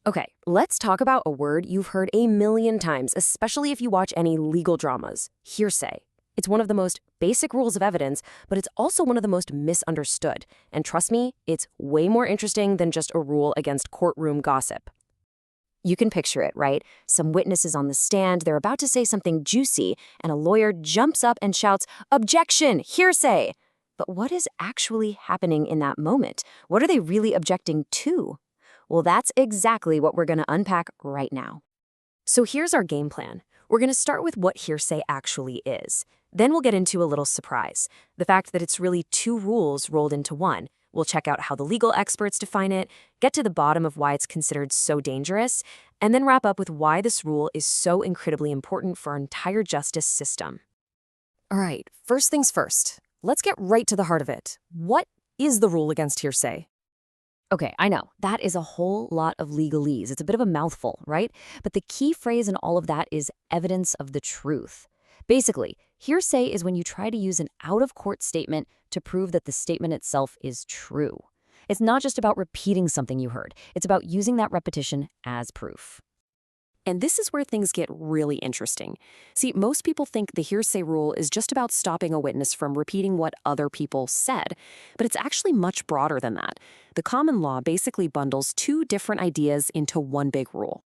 Okay, let's talk about a word you've heard a million times, especially if you watch any legal dramas: hearsay. It's one of the most basic rules of evidence, but it's also one of the most misunderstood. And trust me, it's way more interesting than just a rule against courtroom gossip. You can picture it, right? Some witnesses on the stand, they're about to say something juicy, and a lawyer jumps up and shouts, "Objection! Hearsay!" But what is actually happening in that moment? What are they really objecting to? Well, that's exactly what we're going to unpack right now. So here's our game plan. We're going to start with what hearsay actually is. Then we'll get into a little surprise, the fact that it's really two rules rolled into one. We'll check out how the legal experts define it, get to the bottom of why it's considered so dangerous, and then wrap up with why this rule is so incredibly important for our entire justice system. All right, first things first. Let's get right to the heart of it. What is the rule against hearsay? Okay, I know, that is a whole lot of legalese. It's a bit of a mouthful, right? But the key phrase in all of that is evidence of the truth. Basically, hearsay is when you try to use an out-of-court statement to prove that the statement itself is true. It's not just about repeating something you heard. It's about using that repetition as proof. And this is where things get really interesting. See, most people think the hearsay rule is just about stopping a witness from repeating what other people said, but it's actually much broader than that. The common law basically bundles two different ideas into one big rule.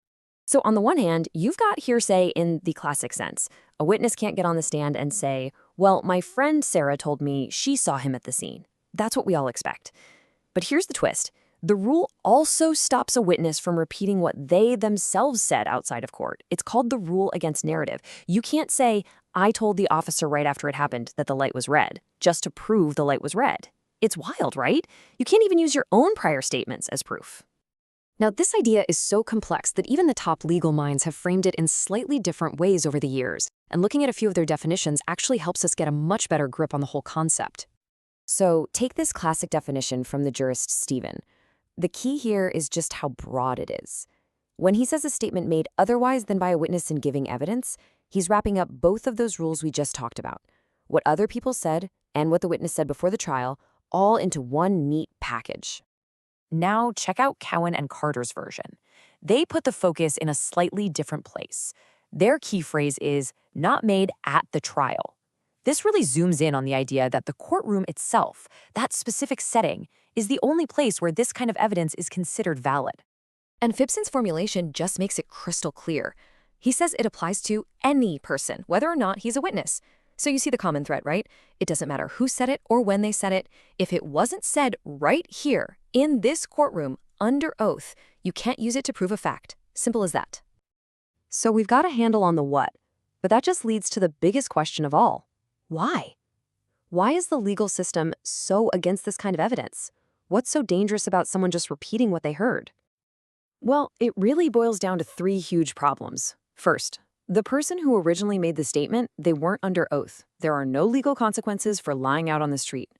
So on the one hand, you've got hearsay in the classic sense. A witness can't get on the stand and say, "Well, my friend Sarah told me she saw him at the scene." That's what we all expect. But here's the twist. The rule also stops a witness from repeating what they themselves said outside of court. It's called the rule against narrative. You can't say, "I told the officer right after it happened that the light was red," just to prove the light was red. It's wild, right? You can't even use your own prior statements as proof. Now, this idea is so complex that even the top legal minds have framed it in slightly different ways over the years, and looking at a few of their definitions actually helps us get a much better grip on the whole concept. So take this classic definition from the jurist Stephen. The key here is just how broad it is. When he says a statement made otherwise than by a witness in giving evidence, he's wrapping up both of those rules we just talked about, what other people said and what the witness said before the trial, all into one neat package. Now check out Cowan and Carter's version. They put the focus in a slightly different place. Their key phrase is "not made at the trial." This really zooms in on the idea that the courtroom itself, that specific setting, is the only place where this kind of evidence is considered valid. And Phipson's formulation just makes it crystal clear. He says it applies to any person, whether or not he's a witness. So you see the common thread, right? It doesn't matter who said it or when they said it. If it wasn't said right here, in this courtroom, under oath, you can't use it to prove a fact. Simple as that. So we've got a handle on the what, but that just leads to the biggest question of all. Why? Why is the legal system so against this kind of evidence? What's so dangerous about someone just repeating what they heard? Well, it really boils down to three huge problems. First, the person who originally made the statement, they weren't under oath. There are no legal consequences for lying out on the street.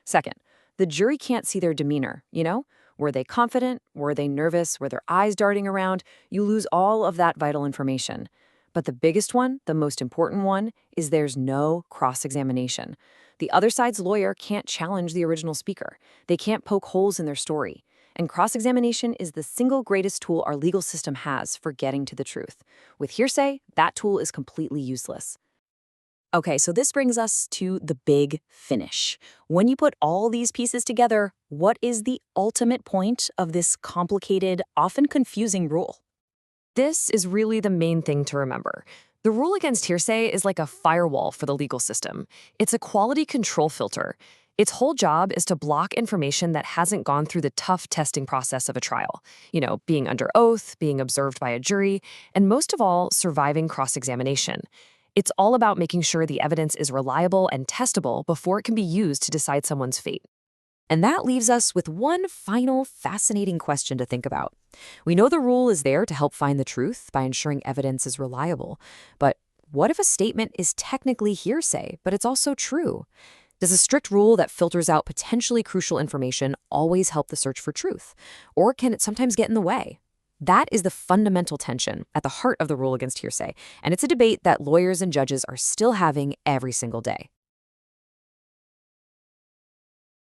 Second, the jury can't see their demeanor, Were they confident? Were they nervous? Were their eyes darting around? You lose all of that vital information. But the biggest one, the most important one, is there's no cross-examination. The other side's lawyer can't challenge the original speaker. They can't poke holes in their story. And cross-examination is the single greatest tool our legal system has for getting to the truth. With hearsay, that tool is completely useless. Okay, so this brings us to the big finish. When you put all these pieces together, what is the ultimate point of this complicated, often confusing rule? This is really the main thing to remember. The rule against hearsay is like a firewall for the legal system. It's a quality control filter. Its whole job is to block information that hasn't gone through the tough testing process of a trial. Being under oath, being observed by a jury, and most of all, surviving cross-examination. It's all about making sure the evidence is reliable and testable before it can be used to decide someone's fate. And that leaves us with one final fascinating question to think about. We know the rule is there to help find the truth by ensuring evidence is reliable. But what if a statement is technically hearsay, but it's also true? Does a strict rule that filters out potentially crucial information always help the search for truth? Or can it sometimes get in the way? That is the fundamental tension at the heart of the rule against hearsay, and it's a debate that lawyers and judges are still having every single day.